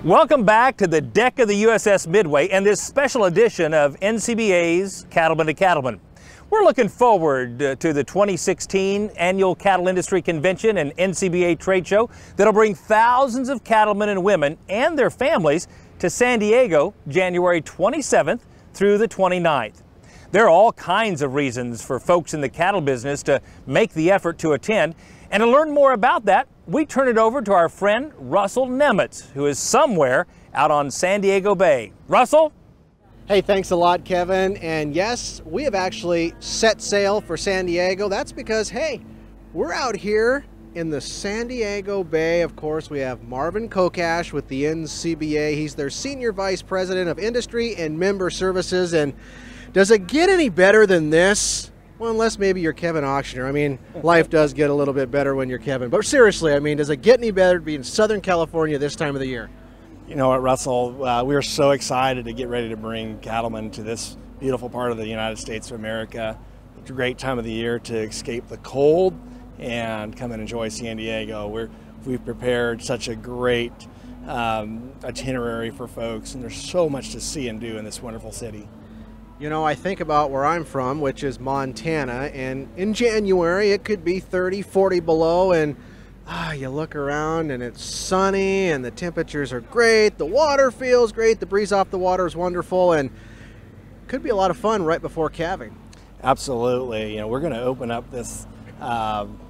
Welcome back to the deck of the USS Midway and this special edition of NCBA's Cattlemen to Cattlemen. We're looking forward to the 2016 Annual Cattle Industry Convention and NCBA Trade Show that'll bring thousands of cattlemen and women and their families to San Diego January 27th through the 29th. There are all kinds of reasons for folks in the cattle business to make the effort to attend, and to learn more about that, we turn it over to our friend Russell Nemitz, who is somewhere out on San Diego Bay. Russell? Hey, thanks a lot, Kevin. And yes, we have actually set sail for San Diego. That's because, hey, we're out here in the San Diego Bay. Of course, we have Marvin Kokash with the NCBA. He's their Senior Vice President of Industry and Member Services. And does it get any better than this? Well, unless maybe you're Kevin Auctioner. I mean, life does get a little bit better when you're Kevin. But seriously, I mean, does it get any better to be in Southern California this time of the year? You know what, Russell, we are so excited to get ready to bring cattlemen to this beautiful part of the United States of America. It's a great time of the year to escape the cold and come and enjoy San Diego. We've prepared such a great itinerary for folks, and there's so much to see and do in this wonderful city. You know, I think about where I'm from, which is Montana, and in January it could be 30, 40 below, and you look around and it's sunny and the temperatures are great, the water feels great, the breeze off the water is wonderful, and could be a lot of fun right before calving. Absolutely. You know, we're going to open up this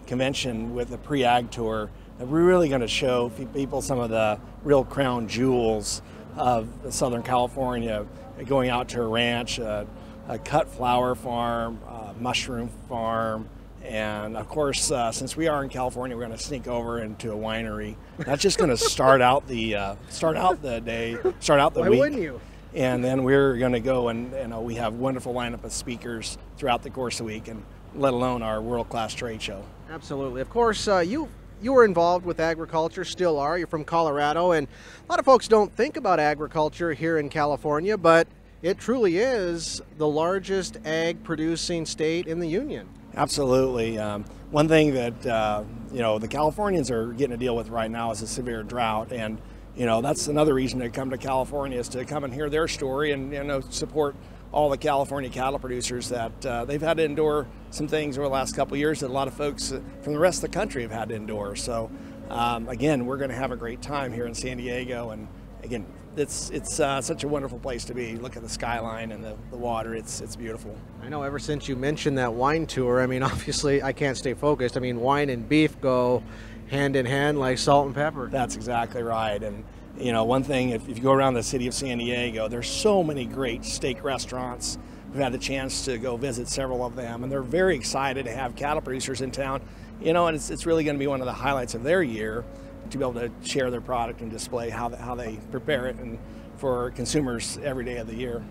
convention with a pre-ag tour. We're really going to show people some of the real crown jewels of Southern California, going out to a ranch, a cut flower farm, a mushroom farm, and of course, since we are in California, we're going to sneak over into a winery. That's just going to start out the day, start out the week. Why wouldn't you? And then we're going to go and we have a wonderful lineup of speakers throughout the course of the week, and let alone our world-class trade show. Absolutely. Of course, you were involved with agriculture, still are. You're from Colorado, and a lot of folks don't think about agriculture here in California, but it truly is the largest ag-producing state in the Union. Absolutely. One thing that the Californians are getting to deal with right now is a severe drought, and that's another reason to come to California, is to come and hear their story and support all the California cattle producers that they've had to endure some things over the last couple of years that a lot of folks from the rest of the country have had to endure. So again, we're going to have a great time here in San Diego, and again, it's such a wonderful place to be. Look at the skyline and the water. It's beautiful. I know, ever since you mentioned that wine tour, I mean, obviously I can't stay focused. I mean, wine and beef go hand in hand like salt and pepper. That's exactly right. And one thing, if you go around the city of San Diego, there's so many great steak restaurants. We've had the chance to go visit several of them, and they're very excited to have cattle producers in town. And it's really going to be one of the highlights of their year to be able to share their product and display how they prepare it and for consumers every day of the year.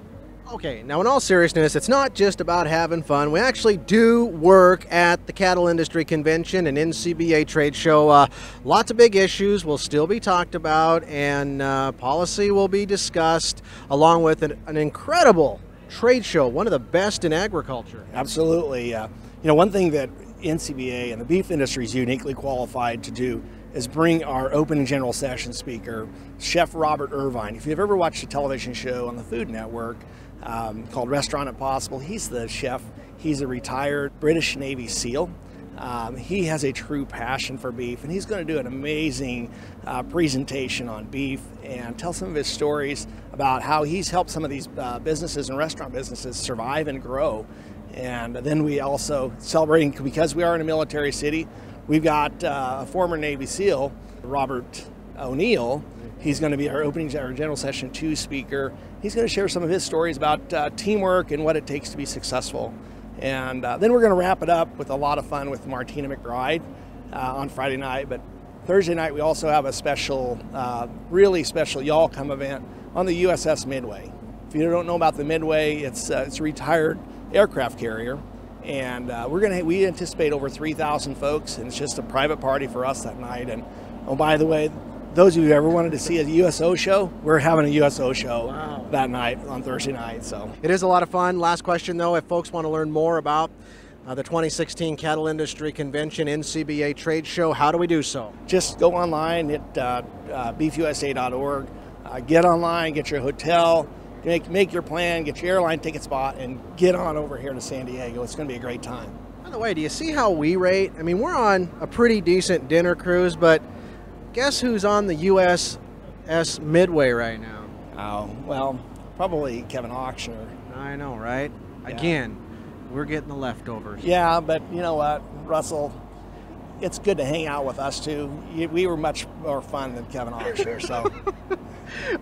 Okay, now in all seriousness, it's not just about having fun. We actually do work at the Cattle Industry Convention and NCBA Trade Show. Lots of big issues will still be talked about, and policy will be discussed, along with an incredible trade show, one of the best in agriculture. Absolutely. One thing that NCBA and the beef industry is uniquely qualified to do is bring our opening general session speaker, Chef Robert Irvine. If you've ever watched a television show on the Food Network called Restaurant Impossible, he's the chef. He's a retired British Navy SEAL. He has a true passion for beef, and he's going to do an amazing presentation on beef and tell some of his stories about how he's helped some of these businesses and restaurant businesses survive and grow. And then we also celebrating, because we are in a military city, we've got a former Navy SEAL, Robert O'Neill. He's going to be our General Session 2 speaker. He's going to share some of his stories about teamwork and what it takes to be successful. And then we're going to wrap it up with a lot of fun with Martina McBride on Friday night. But Thursday night we also have a special, really special Y'all Come event on the USS Midway. If you don't know about the Midway, it's a retired aircraft carrier. And we anticipate over 3,000 folks, and it's just a private party for us that night. And oh, by the way, those of you who ever wanted to see a USO show, we're having a USO show that night on Thursday night. So it is a lot of fun. Last question though, if folks want to learn more about the 2016 Cattle Industry Convention NCBA Trade Show, how do we do so? Just go online at beefusa.org. Get online, get your hotel, make your plan, get your airline ticket spot, and get on over here to San Diego. It's going to be a great time. By the way, do you see how we rate? I mean, we're on a pretty decent dinner cruise, but guess who's on the USS Midway right now? Oh, well, probably Kevin Auctioner. I know, right? Yeah. Again, we're getting the leftovers. Yeah, but you know what, Russell? It's good to hang out with us too. We were much more fun than Kevin Auctioner, so.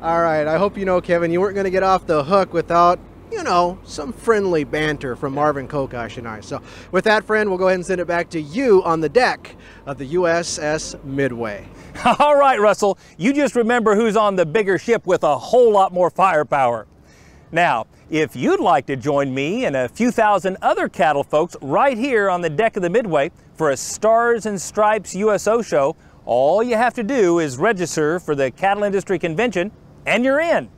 All right, I hope you know, Kevin, you weren't going to get off the hook without, you know, some friendly banter from Marvin Kokosh and I. So with that, friend, we'll go ahead and send it back to you on the deck of the USS Midway. All right, Russell, you just remember who's on the bigger ship with a whole lot more firepower. Now, if you'd like to join me and a few thousand other cattle folks right here on the deck of the Midway for a Stars and Stripes USO show, all you have to do is register for the Cattle Industry Convention and you're in.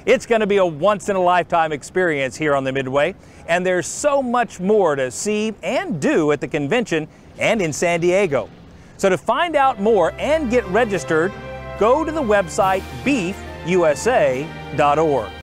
It's going to be a once-in-a-lifetime experience here on the Midway, and there's so much more to see and do at the convention and in San Diego. So to find out more and get registered, go to the website beefusa.org.